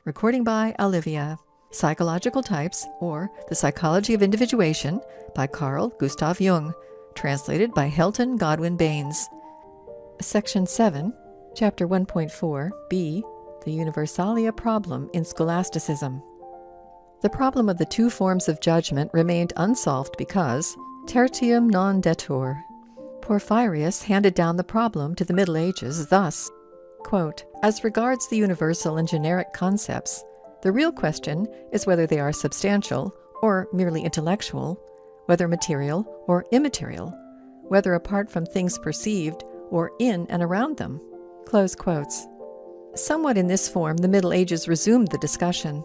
Recording by Olivia. Psychological Types, or The Psychology of Individuation, by Carl Gustav Jung. Translated by Helton, Godwin, Baynes. Section 7, Chapter 1.4, B. The Universalia Problem in Scholasticism. The problem of the two forms of judgment remained unsolved because tertium non datur. Porphyrius handed down the problem to the Middle Ages thus, quote, "As regards the universal and generic concepts, the real question is whether they are substantial or merely intellectual, whether material or immaterial, whether apart from things perceived or in and around them." Close quotes. Somewhat in this form, the Middle Ages resumed the discussion.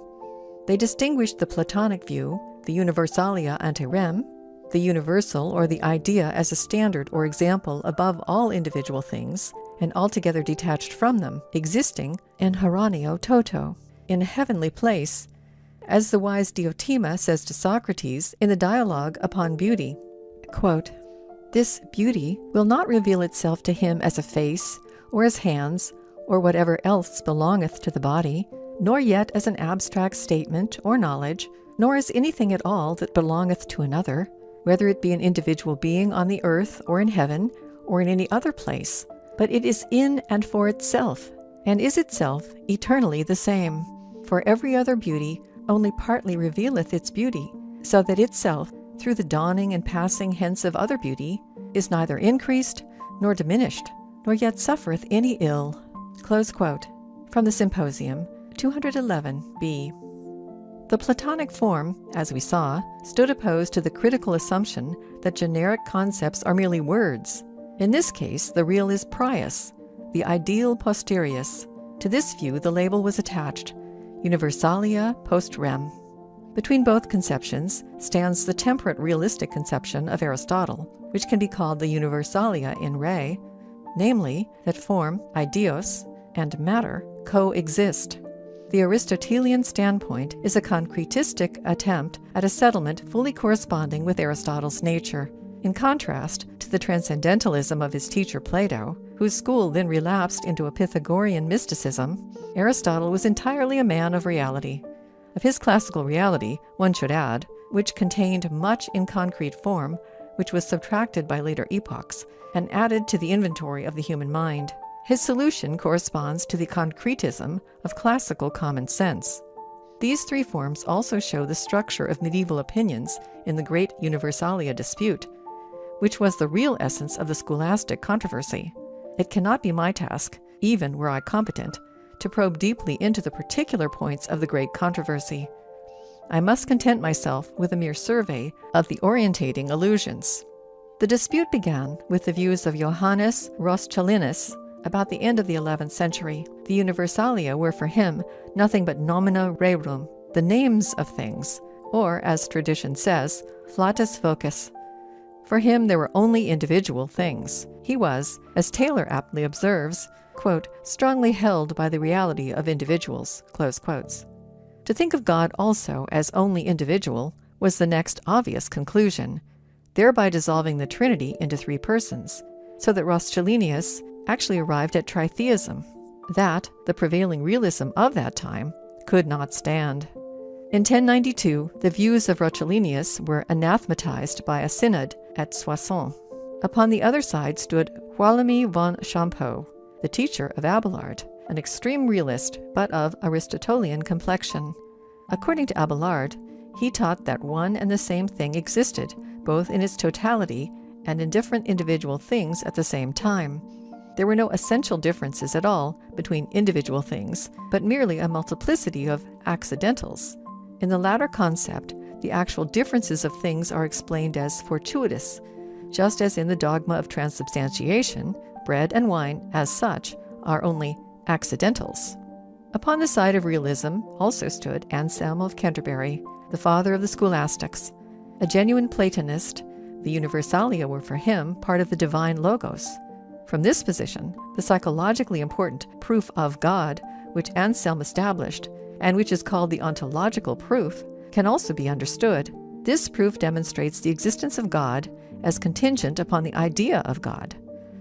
They distinguished the Platonic view, the Universalia ante rem, the universal or the idea as a standard or example above all individual things, and altogether detached from them, existing in hieronio toto, in a heavenly place, as the wise Diotima says to Socrates in the dialogue upon beauty, quote, "This beauty will not reveal itself to him as a face, or as hands, or whatever else belongeth to the body, nor yet as an abstract statement or knowledge, nor as anything at all that belongeth to another, whether it be an individual being on the earth or in heaven or in any other place, but it is in and for itself, and is itself eternally the same. For every other beauty only partly revealeth its beauty, so that itself, through the dawning and passing hence of other beauty, is neither increased nor diminished, nor yet suffereth any ill." Close quote. From the Symposium, 211b. The Platonic form, as we saw, stood opposed to the critical assumption that generic concepts are merely words. In this case, the real is prius, the ideal posterius. To this view, the label was attached, Universalia post rem. Between both conceptions stands the temperate realistic conception of Aristotle, which can be called the Universalia in re, namely that form, eideos, and matter coexist. The Aristotelian standpoint is a concretistic attempt at a settlement fully corresponding with Aristotle's nature, in contrast to the transcendentalism of his teacher Plato, whose school then relapsed into a Pythagorean mysticism. Aristotle was entirely a man of reality. Of his classical reality, one should add, which contained much in concrete form, which was subtracted by later epochs, and added to the inventory of the human mind. His solution corresponds to the concretism of classical common sense. These three forms also show the structure of medieval opinions in the great Universalia dispute, which was the real essence of the scholastic controversy. It cannot be my task, even were I competent, to probe deeply into the particular points of the great controversy. I must content myself with a mere survey of the orientating allusions. The dispute began with the views of Johannes Rothschildinus. About the end of the 11th century, the Universalia were for him nothing but nomina rerum, the names of things, or, as tradition says, flatus vocis. For him there were only individual things. He was, as Taylor aptly observes, quote, "strongly held by the reality of individuals." Close quotes. To think of God also as only individual was the next obvious conclusion, thereby dissolving the Trinity into three persons, so that Rothschildinus actually arrived at tritheism, that the prevailing realism of that time could not stand. In 1092, the views of Rothschildinus were anathematized by a synod at Soissons. Upon the other side stood Hualemi von Champeau, the teacher of Abelard, an extreme realist but of Aristotelian complexion. According to Abelard, he taught that one and the same thing existed, both in its totality and in different individual things at the same time. There were no essential differences at all between individual things, but merely a multiplicity of accidentals. In the latter concept, the actual differences of things are explained as fortuitous, just as in the dogma of transubstantiation, bread and wine, as such, are only accidentals. Upon the side of realism also stood Anselm of Canterbury, the father of the scholastics. A genuine Platonist, the Universalia were for him part of the divine logos. From this position, the psychologically important proof of God, which Anselm established, and which is called the ontological proof, can also be understood. This proof demonstrates the existence of God as contingent upon the idea of God.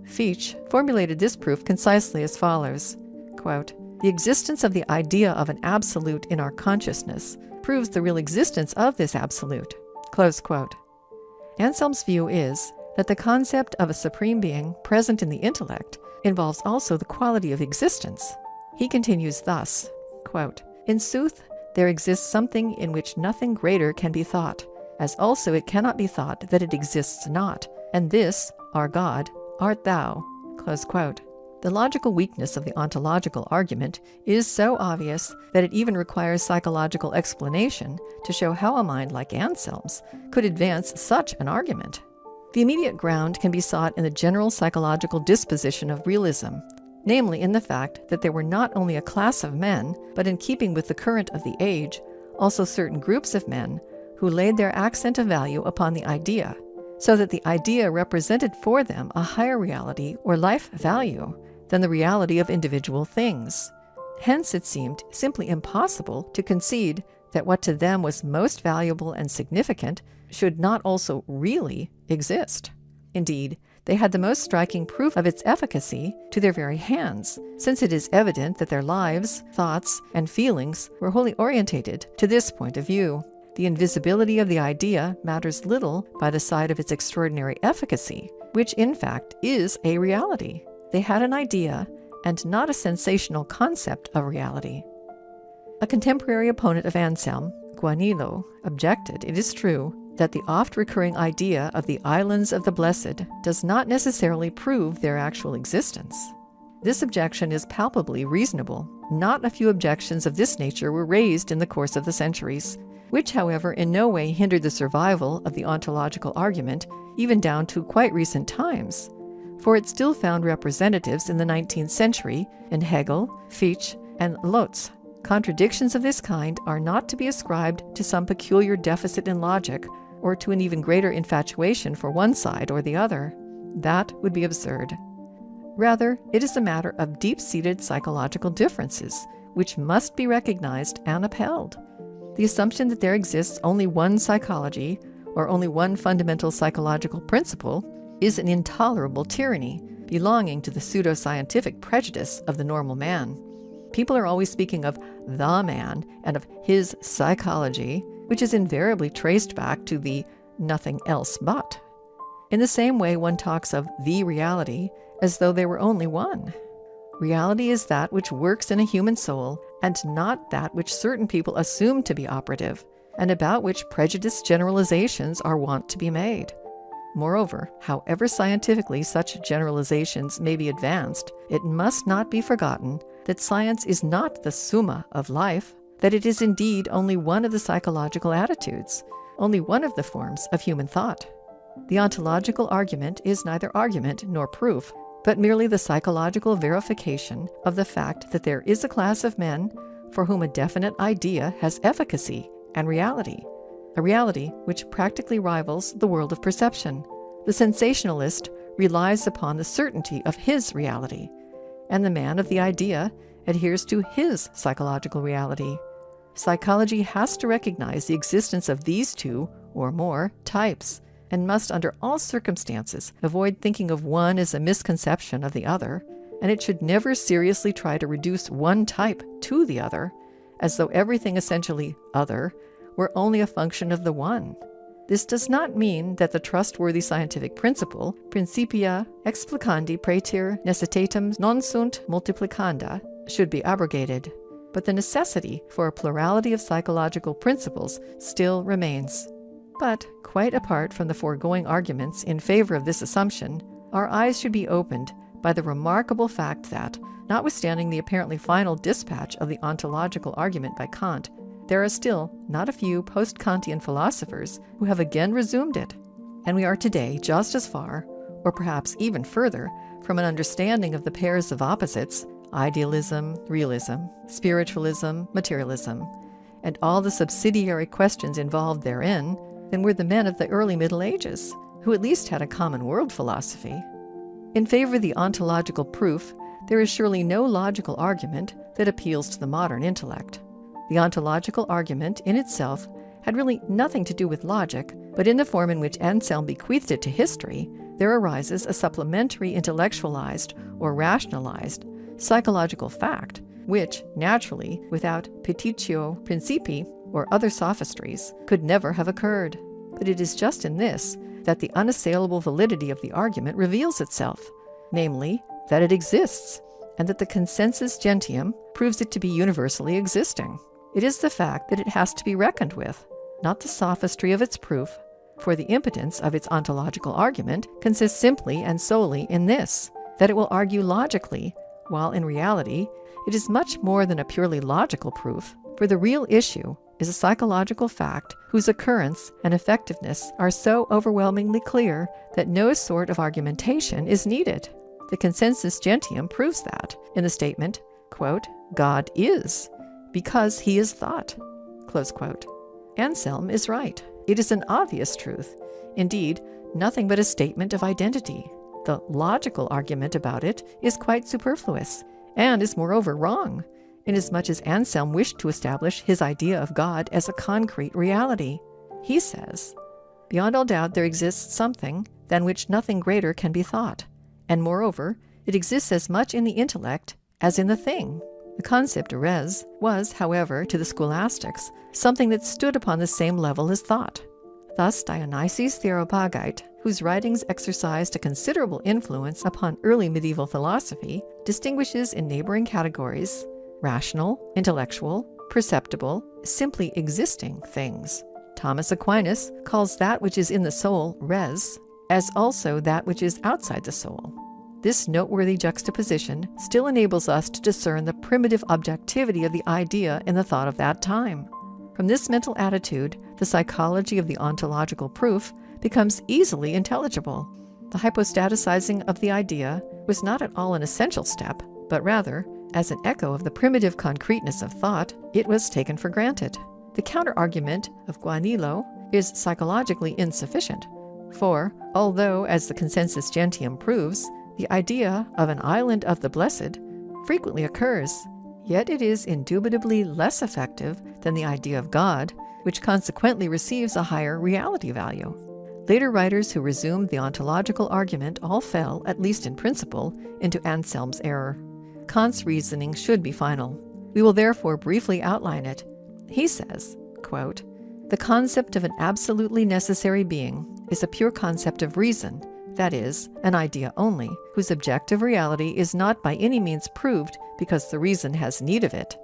Fichte formulated this proof concisely as follows, quote, The existence of the idea of an absolute in our consciousness proves the real existence of this absolute." Close quote. Anselm's view is that the concept of a supreme being present in the intellect involves also the quality of existence. He continues thus, quote, "In sooth, there exists something in which nothing greater can be thought, as also it cannot be thought that it exists not, and this, our God, art thou." Close quote. The logical weakness of the ontological argument is so obvious that it even requires psychological explanation to show how a mind like Anselm's could advance such an argument. The immediate ground can be sought in the general psychological disposition of realism, namely in the fact that there were not only a class of men, but in keeping with the current of the age, also certain groups of men who laid their accent of value upon the idea, so that the idea represented for them a higher reality or life value than the reality of individual things. Hence it seemed simply impossible to concede that what to them was most valuable and significant should not also really exist. Indeed, they had the most striking proof of its efficacy to their very hands, since it is evident that their lives, thoughts, and feelings were wholly orientated to this point of view. The invisibility of the idea matters little by the side of its extraordinary efficacy, which in fact is a reality. They had an idea and not a sensational concept of reality. A contemporary opponent of Anselm, Guanilo, objected, it is true, that the oft-recurring idea of the islands of the blessed does not necessarily prove their actual existence. This objection is palpably reasonable. Not a few objections of this nature were raised in the course of the centuries, which, however, in no way hindered the survival of the ontological argument, even down to quite recent times, for it still found representatives in the 19th century in Hegel, Fichte, and Lotze. Contradictions of this kind are not to be ascribed to some peculiar deficit in logic or to an even greater infatuation for one side or the other. That would be absurd. Rather, it is a matter of deep-seated psychological differences, which must be recognized and upheld. The assumption that there exists only one psychology or only one fundamental psychological principle is an intolerable tyranny belonging to the pseudo-scientific prejudice of the normal man. People are always speaking of the man and of his psychology, which is invariably traced back to the nothing else but. In the same way, one talks of the reality as though there were only one. Reality is that which works in a human soul and not that which certain people assume to be operative, and about which prejudiced generalizations are wont to be made. Moreover, however scientifically such generalizations may be advanced, it must not be forgotten that science is not the summa of life, that it is indeed only one of the psychological attitudes, only one of the forms of human thought. The ontological argument is neither argument nor proof, but merely the psychological verification of the fact that there is a class of men for whom a definite idea has efficacy and reality, a reality which practically rivals the world of perception. The sensationalist relies upon the certainty of his reality, and the man of the idea adheres to his psychological reality. Psychology has to recognize the existence of these two, or more, types, and must under all circumstances avoid thinking of one as a misconception of the other, and it should never seriously try to reduce one type to the other, as though everything essentially other were only a function of the one. This does not mean that the trustworthy scientific principle, principia explicandi praeter necessitatem non sunt multiplicanda, should be abrogated, but the necessity for a plurality of psychological principles still remains. But, quite apart from the foregoing arguments in favor of this assumption, our eyes should be opened by the remarkable fact that, notwithstanding the apparently final dispatch of the ontological argument by Kant, there are still not a few post-Kantian philosophers who have again resumed it, and we are today just as far, or perhaps even further, from an understanding of the pairs of opposites, idealism, realism, spiritualism, materialism, and all the subsidiary questions involved therein, than were the men of the early Middle Ages, who at least had a common world philosophy. In favor of the ontological proof, there is surely no logical argument that appeals to the modern intellect. The ontological argument in itself had really nothing to do with logic, but in the form in which Anselm bequeathed it to history, there arises a supplementary intellectualized or rationalized psychological fact, which, naturally, without petitio principii or other sophistries, could never have occurred. But it is just in this that the unassailable validity of the argument reveals itself, namely, that it exists, and that the consensus gentium proves it to be universally existing. It is the fact that it has to be reckoned with, not the sophistry of its proof, for the impotence of its ontological argument consists simply and solely in this, that it will argue logically, while in reality it is much more than a purely logical proof, for the real issue is a psychological fact whose occurrence and effectiveness are so overwhelmingly clear that no sort of argumentation is needed. The consensus gentium proves that in the statement, quote, God is, because he is thought, close quote. Anselm is right. It is an obvious truth, indeed, nothing but a statement of identity. The logical argument about it is quite superfluous, and is moreover wrong, inasmuch as Anselm wished to establish his idea of God as a concrete reality. He says, beyond all doubt there exists something than which nothing greater can be thought, and moreover, it exists as much in the intellect as in the thing. The concept res was, however, to the scholastics, something that stood upon the same level as thought. Thus Dionysius the Areopagite, whose writings exercised a considerable influence upon early medieval philosophy, distinguishes in neighboring categories rational, intellectual, perceptible, simply existing things. Thomas Aquinas calls that which is in the soul res, as also that which is outside the soul. This noteworthy juxtaposition still enables us to discern the primitive objectivity of the idea in the thought of that time. From this mental attitude, the psychology of the ontological proof becomes easily intelligible. The hypostaticizing of the idea was not at all an essential step, but rather, as an echo of the primitive concreteness of thought, it was taken for granted. The counter-argument of Guanilo is psychologically insufficient, for, although, as the consensus gentium proves, the idea of an island of the blessed frequently occurs, yet it is indubitably less effective than the idea of God, which consequently receives a higher reality value. Later writers who resumed the ontological argument all fell, at least in principle, into Anselm's error. Kant's reasoning should be final. We will therefore briefly outline it. He says, quote, the concept of an absolutely necessary being is a pure concept of reason, that is, an idea only, whose objective reality is not by any means proved because the reason has need of it.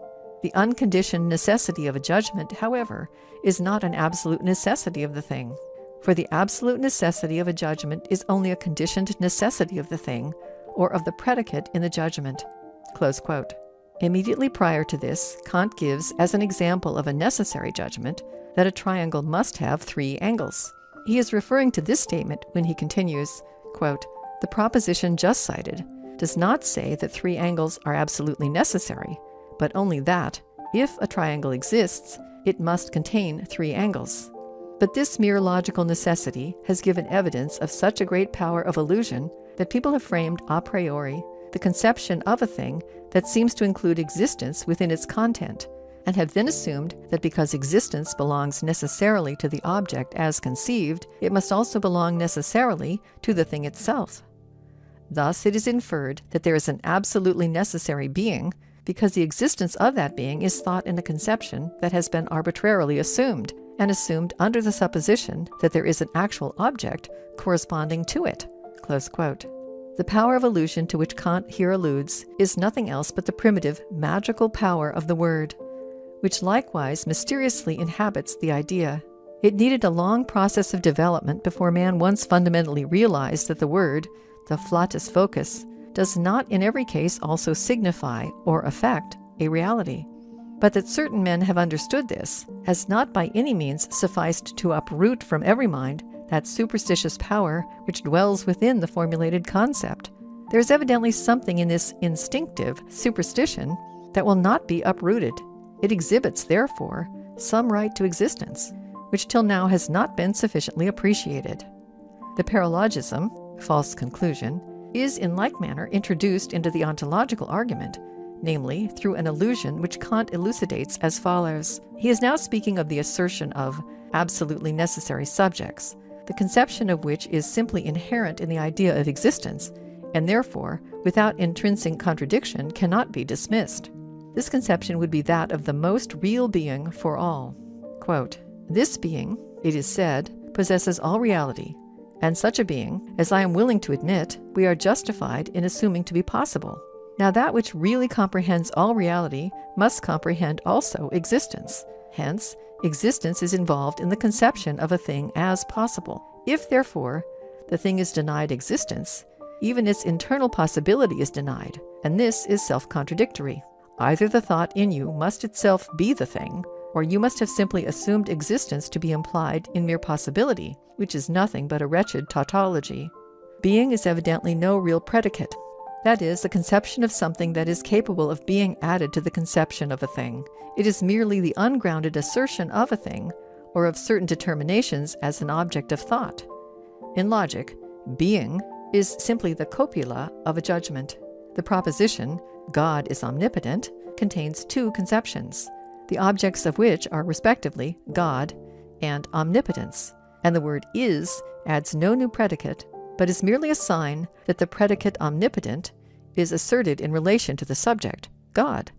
The unconditioned necessity of a judgment, however, is not an absolute necessity of the thing, for the absolute necessity of a judgment is only a conditioned necessity of the thing, or of the predicate in the judgment. Close quote. Immediately prior to this, Kant gives as an example of a necessary judgment that a triangle must have 3 angles. He is referring to this statement when he continues, quote, the proposition just cited does not say that 3 angles are absolutely necessary, but only that, if a triangle exists, it must contain 3 angles. But this mere logical necessity has given evidence of such a great power of illusion that people have framed a priori the conception of a thing that seems to include existence within its content, and have then assumed that because existence belongs necessarily to the object as conceived, it must also belong necessarily to the thing itself. Thus it is inferred that there is an absolutely necessary being, because the existence of that being is thought in a conception that has been arbitrarily assumed, and assumed under the supposition that there is an actual object corresponding to it. Close quote. The power of illusion to which Kant here alludes is nothing else but the primitive, magical power of the word, which likewise mysteriously inhabits the idea. It needed a long process of development before man once fundamentally realized that the word, the flatus vocis, does not in every case also signify or affect a reality. But that certain men have understood this has not by any means sufficed to uproot from every mind that superstitious power which dwells within the formulated concept. There is evidently something in this instinctive superstition that will not be uprooted. It exhibits, therefore, some right to existence, which till now has not been sufficiently appreciated. The paralogism, false conclusion, is in like manner introduced into the ontological argument, namely through an illusion which Kant elucidates as follows. He is now speaking of the assertion of absolutely necessary subjects, the conception of which is simply inherent in the idea of existence, and therefore, without intrinsic contradiction, cannot be dismissed. This conception would be that of the most real being for all. Quote, "This being, it is said, possesses all reality, and such a being, as I am willing to admit, we are justified in assuming to be possible. Now that which really comprehends all reality must comprehend also existence. Hence, existence is involved in the conception of a thing as possible. If, therefore, the thing is denied existence, even its internal possibility is denied, and this is self-contradictory. Either the thought in you must itself be the thing, or you must have simply assumed existence to be implied in mere possibility, which is nothing but a wretched tautology. Being is evidently no real predicate. That is, the conception of something that is capable of being added to the conception of a thing. It is merely the ungrounded assertion of a thing, or of certain determinations as an object of thought. In logic, being is simply the copula of a judgment. The proposition, God is omnipotent, contains two conceptions, the objects of which are respectively God and omnipotence, and the word is adds no new predicate, but is merely a sign that the predicate omnipotent is asserted in relation to the subject, God.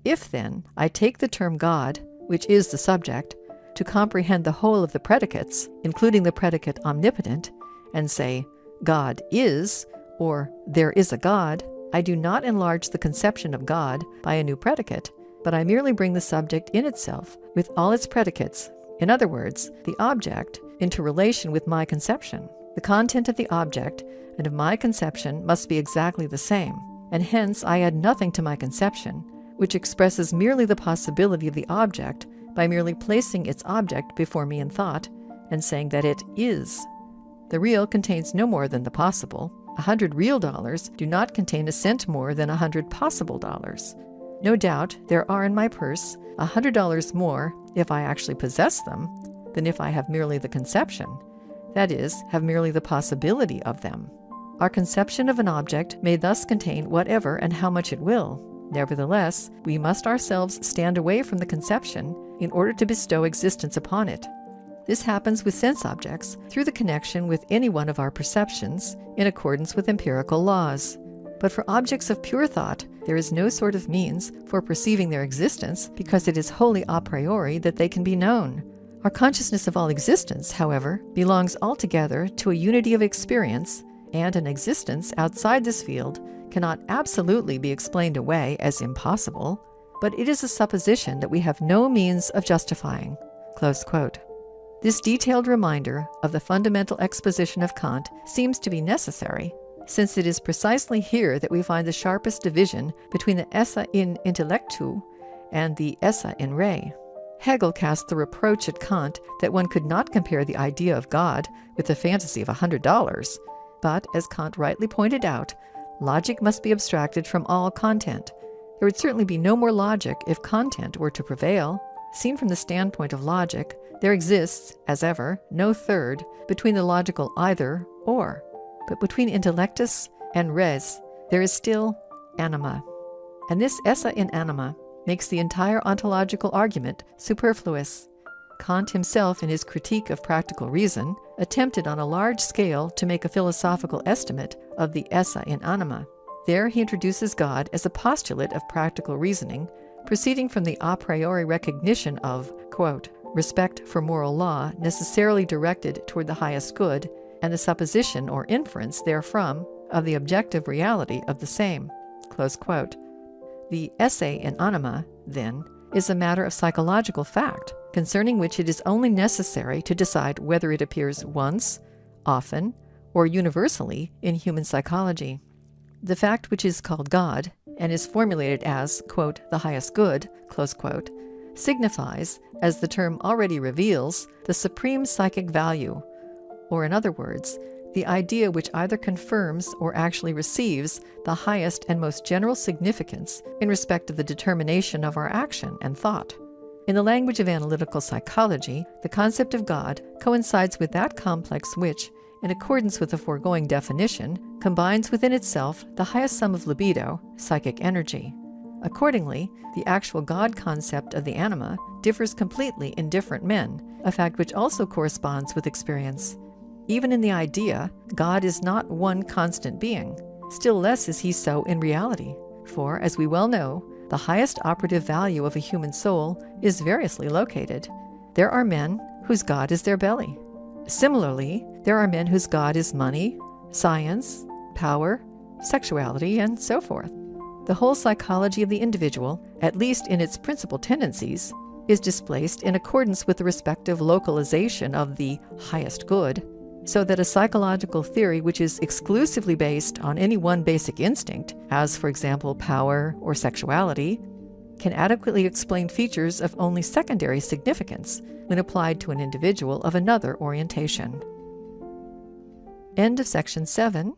If, then, I take the term God, which is the subject, to comprehend the whole of the predicates, including the predicate omnipotent, and say, God is, or there is a God, I do not enlarge the conception of God by a new predicate, but I merely bring the subject in itself, with all its predicates, in other words, the object, into relation with my conception. The content of the object and of my conception must be exactly the same, and hence I add nothing to my conception, which expresses merely the possibility of the object by merely placing its object before me in thought and saying that it is. The real contains no more than the possible. 100 real dollars do not contain a cent more than 100 possible dollars. No doubt there are in my purse $100 more if I actually possess them than if I have merely the conception, that is, have merely the possibility of them. Our conception of an object may thus contain whatever and how much it will. Nevertheless, we must ourselves stand away from the conception in order to bestow existence upon it. This happens with sense objects through the connection with any one of our perceptions in accordance with empirical laws. But for objects of pure thought, there is no sort of means for perceiving their existence because it is wholly a priori that they can be known. Our consciousness of all existence, however, belongs altogether to a unity of experience, and an existence outside this field cannot absolutely be explained away as impossible, but it is a supposition that we have no means of justifying." Close quote. This detailed reminder of the fundamental exposition of Kant seems to be necessary, since it is precisely here that we find the sharpest division between the esse in intellectu and the esse in re. Hegel cast the reproach at Kant that one could not compare the idea of God with the fantasy of $100, but, as Kant rightly pointed out, logic must be abstracted from all content. There would certainly be no more logic if content were to prevail. Seen from the standpoint of logic, there exists, as ever, no third between the logical either or. But between intellectus and res, there is still anima. And this esse in anima makes the entire ontological argument superfluous. Kant himself, in his critique of practical reason, attempted on a large scale to make a philosophical estimate of the esse in anima. There he introduces God as a postulate of practical reasoning, proceeding from the a priori recognition of, quote, respect for moral law necessarily directed toward the highest good, and the supposition or inference therefrom of the objective reality of the same. Close quote. The esse in anima, then, is a matter of psychological fact, concerning which it is only necessary to decide whether it appears once, often, or universally in human psychology. The fact which is called God, and is formulated as, quote, the highest good, close quote, signifies, as the term already reveals, the supreme psychic value, or in other words, the idea which either confirms or actually receives the highest and most general significance in respect of the determination of our action and thought. In the language of analytical psychology, the concept of God coincides with that complex which, in accordance with the foregoing definition, combines within itself the highest sum of libido, psychic energy. Accordingly, the actual God concept of the anima differs completely in different men, a fact which also corresponds with experience. Even in the idea, God is not one constant being. Still less is he so in reality. For, as we well know, the highest operative value of a human soul is variously located. There are men whose God is their belly. Similarly, there are men whose God is money, science, power, sexuality, and so forth. The whole psychology of the individual, at least in its principal tendencies, is displaced in accordance with the respective localization of the highest good, so that a psychological theory which is exclusively based on any one basic instinct, as for example power or sexuality, can adequately explain features of only secondary significance when applied to an individual of another orientation. End of section 7.